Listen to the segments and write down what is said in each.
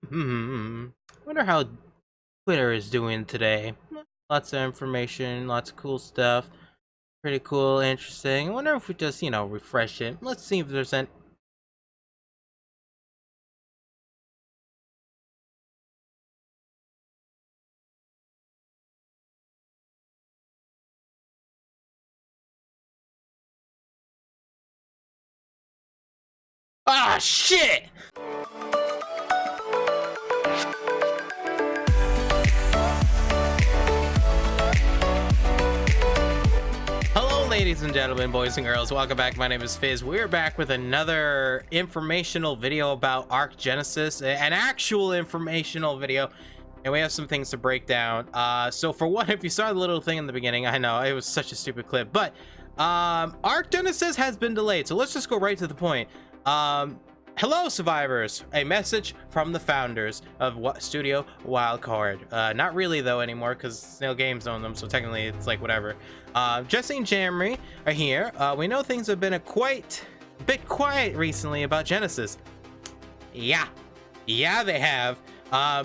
Wonder how Twitter is doing today. Lots of information, lots of cool stuff. Pretty cool, interesting. I wonder if we just, refresh it. Let's see if there's any. Ah, shit! Hello, ladies and gentlemen, boys and girls. Welcome back. My name is Fizz. We're back with another informational video about ARK Genesis, an actual informational video. And we have some things to break down. So for one, if you saw the little thing in the beginning, I know it was such a stupid clip, but ARK Genesis has been delayed. So let's just go right to the point. Hello, survivors. A message from the founders of Studio Wildcard. Not really though anymore, because Snail Games own them, so technically it's like whatever. Jesse and Jamry are here. We know things have been a bit quiet recently about Genesis. Yeah, they have.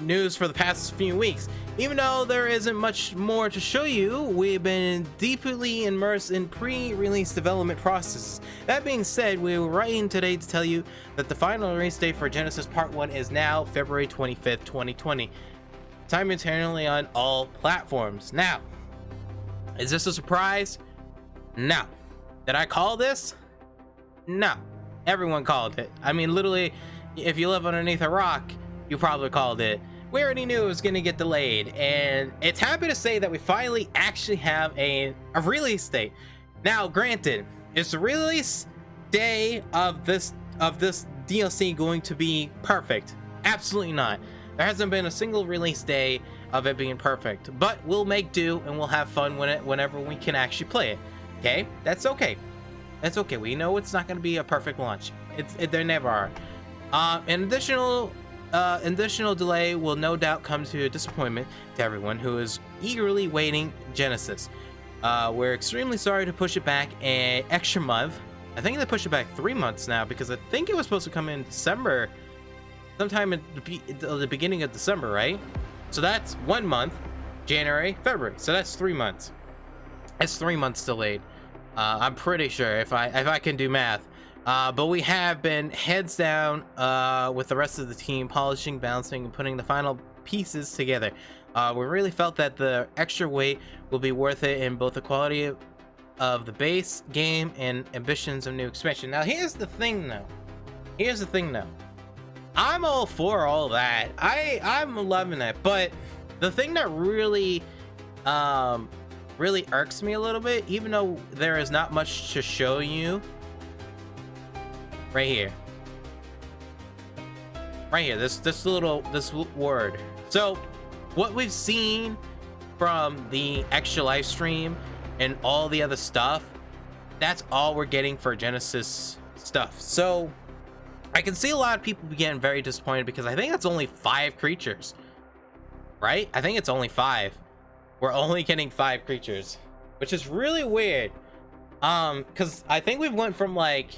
News for the past few weeks. Even though there isn't much more to show you, we've been deeply immersed in pre-release development processes. That being said, we're writing today to tell you that the final release date for Genesis Part 1 is now February 25th, 2020. Simultaneously on all platforms. Now, is this a surprise? No. Did I call this? No. Everyone called it. I mean, literally, if you live underneath a rock, you probably called it. We already knew it was going to get delayed, and it's happy to say that we finally actually have a release date. Now, granted, is the release day of this DLC going to be perfect? Absolutely not. There hasn't been a single release day of it being perfect, but we'll make do and we'll have fun whenever we can actually play it. Okay, that's okay. That's okay. We know it's not going to be a perfect launch. There never are. An additional delay will no doubt come to a disappointment to everyone who is eagerly waiting Genesis. We're extremely sorry to push it back an extra month. I think they pushed it back 3 months now, because I think it was supposed to come in December, sometime at the beginning of December, right? So that's 1 month, January, February. So that's 3 months. That's 3 months delayed. I'm pretty sure if I can do math. But we have been heads down with the rest of the team, polishing, balancing, and putting the final pieces together. We really felt that the extra weight will be worth it in both the quality of the base game and ambitions of new expansion. Now, here's the thing though. I'm all for all that. I'm loving it. But the thing that really irks me a little bit, even though there is not much to show you, right here, this word. So what we've seen from the extra live stream and all the other stuff, that's all we're getting for Genesis stuff. So I can see a lot of people getting very disappointed, because I think that's only 5 creatures, right? I think it's only 5. We're only getting 5 creatures, which is really weird, because I think we've went from like,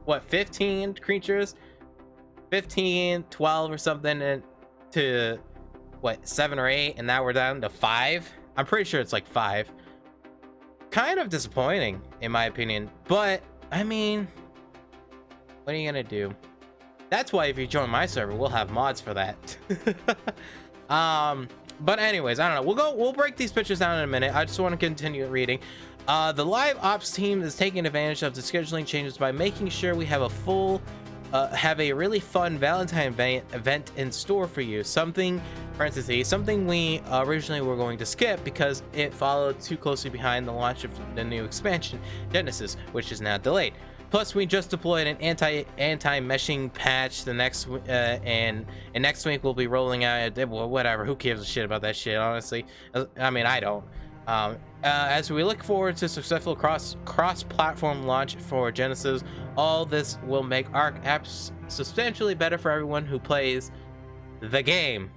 what, 15 creatures, 15, 12 or something, and to what, 7 or 8, and now we're down to 5. I'm pretty sure it's like 5. Kind of disappointing in my opinion, but I mean, what are you gonna do? That's why if you join my server, we'll have mods for that. But anyways, I don't know, we'll break these pictures down in a minute. I just want to continue reading. The live ops team is taking advantage of the scheduling changes by making sure we have a really fun Valentine event in store for you. Something we originally were going to skip because it followed too closely behind the launch of the new expansion, Genesis, which is now delayed. Plus, we just deployed an anti-meshing patch the next and next week we'll be rolling out whatever. Who gives a shit about that shit, honestly? I mean, I don't. As we look forward to successful cross-platform launch for Genesis, all this will make ARK apps substantially better for everyone who plays the game.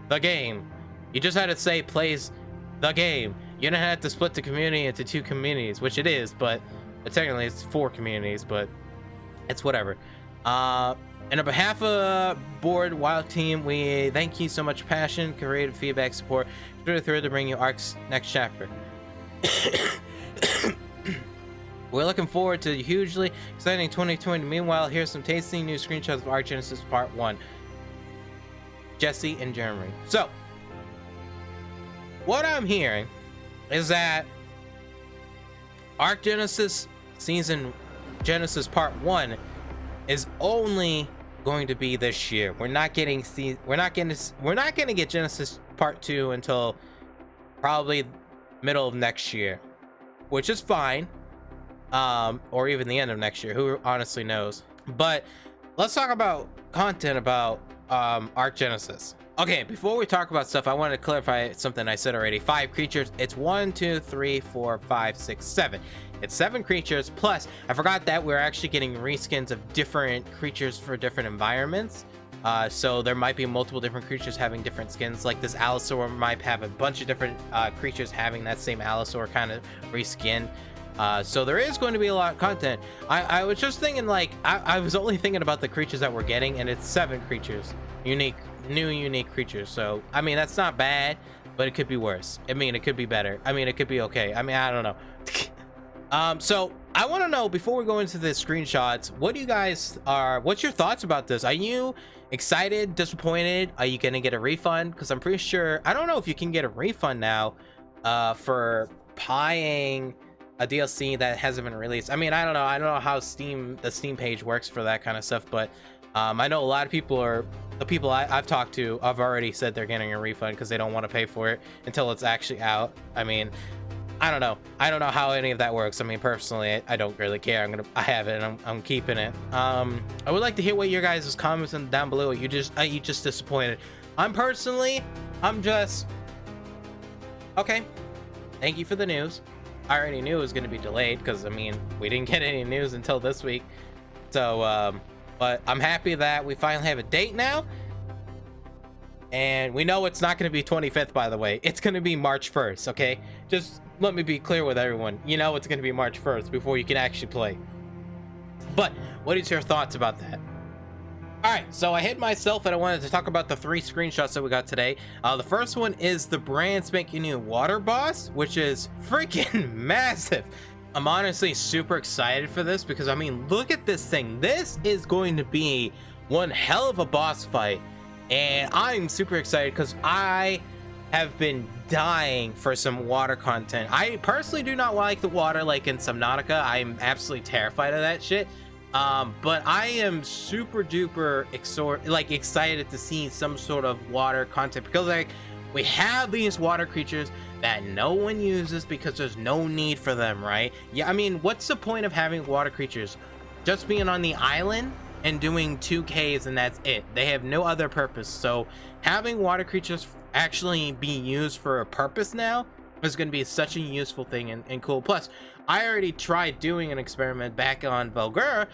The game. You just had to say plays the game. You don't have to split the community into 2 communities, which it is, but technically it's 4 communities, but it's whatever. And on behalf of Board Wild Team, we thank you so much. Passion, creative feedback, support. We're thrilled to bring you ARK's next chapter. We're looking forward to a hugely exciting 2020. Meanwhile, here's some tasty new screenshots of ARK Genesis Part 1. Jesse and Jeremy. So, what I'm hearing is that ARK Genesis Season Genesis Part 1 is only going to be this year. We're not going to get Genesis Part 2 until probably middle of next year, which is fine. Or even the end of next year, who honestly knows. But let's talk about content about ARK Genesis. Okay, before we talk about stuff, I wanted to clarify something I said already. 5 creatures. It's 1, 2, 3, 4, 5, 6, 7. It's 7 creatures, plus I forgot that we're actually getting reskins of different creatures for different environments. So there might be multiple different creatures having different skins. Like this Allosaur might have a bunch of different creatures having that same Allosaur kind of reskin. So there is going to be a lot of content. I was just thinking, like, I was only thinking about the creatures that we're getting, and it's 7 creatures, unique creatures. So I mean, that's not bad, but it could be worse. I mean, it could be better. I mean, it could be okay. I mean, I don't know. So I want to know, before we go into the screenshots, what's your thoughts about this? Are you excited, disappointed? Are you gonna get a refund? Because I'm pretty sure, I don't know if you can get a refund now for buying a DLC that hasn't been released. I mean, I don't know how the Steam page works for that kind of stuff, but I know a lot of people the people I've talked to have already said they're getting a refund because they don't want to pay for it until it's actually out. I mean, I don't know how any of that works. I mean, personally, I don't really care. I have it, and I'm keeping it. I would like to hear what your guys' comments down below. Are you just disappointed? I'm just okay. Thank you for the news. I already knew it was going to be delayed because, I mean, we didn't get any news until this week. So, but I'm happy that we finally have a date now. And we know it's not going to be 25th, by the way. It's going to be March 1st, okay? Just let me be clear with everyone. You know it's going to be March 1st before you can actually play. But what is your thoughts about that? Alright, so I hid myself and I wanted to talk about the 3 screenshots that we got today. The first one is the brand spanking new water boss, which is freaking massive. I'm honestly super excited for this because, I mean, look at this thing. This is going to be one hell of a boss fight. And I'm super excited because I have been dying for some water content. I personally do not like the water like in Subnautica. I'm absolutely terrified of that shit. But I am super duper excited to see some sort of water content because, like, we have these water creatures that no one uses because there's no need for them, right? Yeah, I mean, what's the point of having water creatures? Just being on the island and doing 2 caves and that's it. They have no other purpose. So having water creatures actually be used for a purpose now is going to be such a useful thing and cool. Plus, I already tried doing an experiment back on Valgura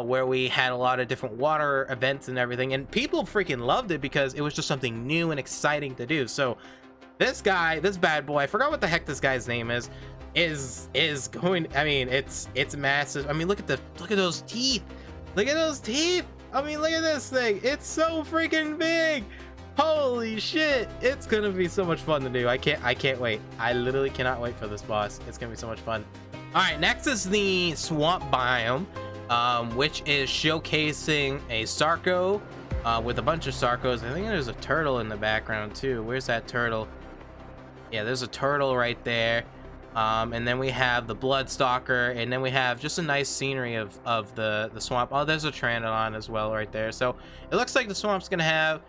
where we had a lot of different water events and everything, and people freaking loved it because it was just something new and exciting to do. So this bad boy, I forgot what the heck this guy's name is going, I mean, it's massive. I mean, look at those teeth. Look at those teeth. I mean, look at this thing. It's so freaking big. Holy shit, it's gonna be so much fun to do. I can't wait. I literally cannot wait for this boss. It's gonna be so much fun. All right, next is the swamp biome, which is showcasing a Sarco with a bunch of Sarcos. I think there's a turtle in the background too. Where's that turtle? Yeah, there's a turtle right there. And then we have the Bloodstalker, and then we have just a nice scenery of the swamp. Oh, there's a Pteranodon as well right there. So it looks like the swamp's gonna have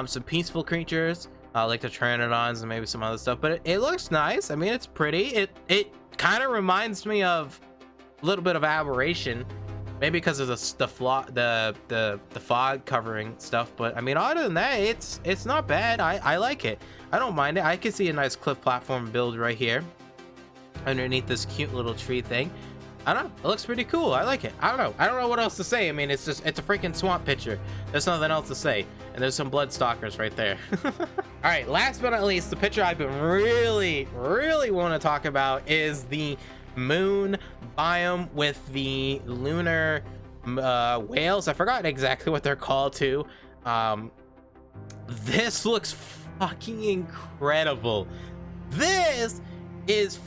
some peaceful creatures like the Pteranodons and maybe some other stuff, but it looks nice. I mean, it's pretty. It kind of reminds me of a little bit of Aberration, maybe because of the fog covering stuff. But I mean, other than that, it's not bad. I like it. I don't mind it. I can see a nice cliff platform build right here underneath this cute little tree thing. I don't know, it looks pretty cool. I like it. I don't know what else to say. I mean, it's a freaking swamp picture. There's nothing else to say. And there's some Bloodstalkers right there. All right, last but not least, the picture I've been really want to talk about is the moon biome with the lunar whales. I forgot exactly what they're called too. This looks fucking incredible. This is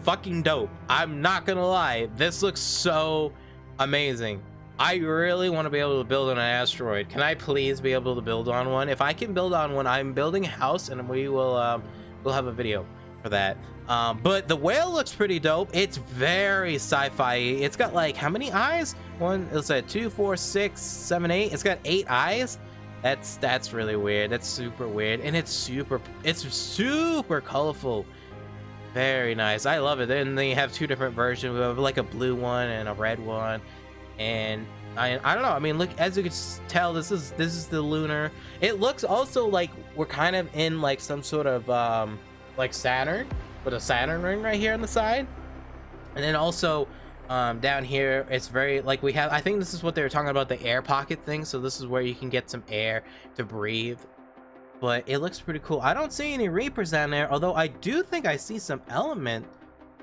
fucking dope. I'm not gonna lie, this looks so amazing. I really want to be able to build on an asteroid. Can I please be able to build on one? If I can build on one, I'm building a house, and we will we'll have a video for that. But the whale looks pretty dope. It's very sci-fi. It's got like how many eyes? One, it's like 2, 4, 6, 7, 8. It's got 8 eyes. That's really weird. That's super weird, and it's super colorful. Very nice. I love it. Then they have 2 different versions. We have like a blue one and a red one. And I don't know. I mean, look, as you can tell, this is the lunar. It looks also like we're kind of in like some sort of like Saturn, with a Saturn ring right here on the side. And then also down here, it's very like we have. I think this is what they were talking about, the air pocket thing. So this is where you can get some air to breathe. But it looks pretty cool. I don't see any Reapers down there, although I do think I see some element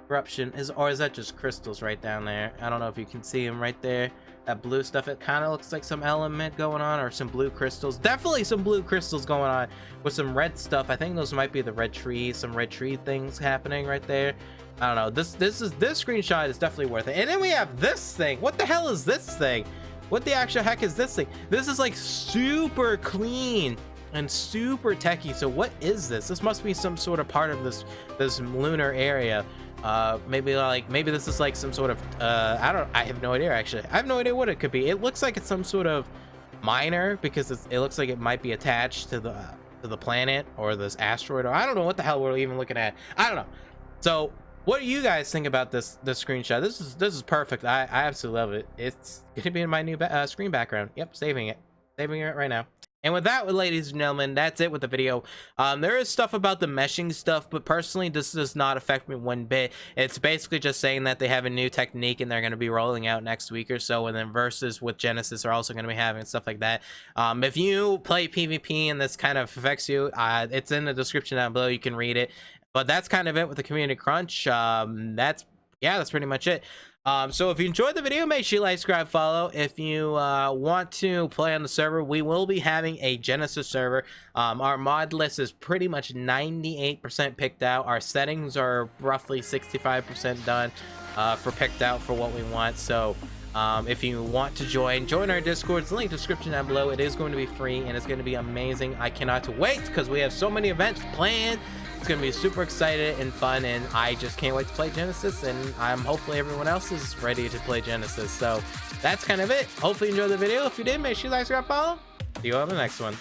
corruption. Or is that just crystals right down there? I don't know if you can see them right there. That blue stuff, it kind of looks like some element going on, or some blue crystals. Definitely some blue crystals going on with some red stuff. I think those might be the red trees, some red tree things happening right there. I don't know. This screenshot is definitely worth it. And then we have this thing. What the hell is this thing? What the actual heck is this thing? This is like super clean and super techy. So what is this? This must be some sort of part of this lunar area. Maybe this is like some sort of I have no idea. Actually, I have no idea what it could be. It looks like it's some sort of miner, because it looks like it might be attached to the planet or this asteroid, or I don't know what the hell we're even looking at. I don't know. So what do you guys think about this screenshot? This is perfect. I absolutely love it. It's gonna be in my new screen background. Yep, saving it right now. And with that, ladies and gentlemen, that's it with the video. There is stuff about the meshing stuff, but personally, this does not affect me one bit. It's basically just saying that they have a new technique and they're going to be rolling out next week or so, and then versus with Genesis are also going to be having stuff like that. If you play PvP and this kind of affects you, it's in the description down below. You can read it. But that's kind of it with the community crunch. That's pretty much it. So if you enjoyed the video, make sure you like, subscribe, follow. If you want to play on the server, we will be having a Genesis server. Our mod list is pretty much 98% picked out. Our settings are roughly 65% done for picked out for what we want. So if you want to join our Discord, it's the link in the description down below. It is going to be free and it's going to be amazing. I cannot wait because we have so many events planned. It's gonna be super excited and fun, and I just can't wait to play Genesis, and hopefully everyone else is ready to play Genesis. So that's kind of it. Hopefully you enjoyed the video. If you did, make sure you like, subscribe, follow. See you on the next one.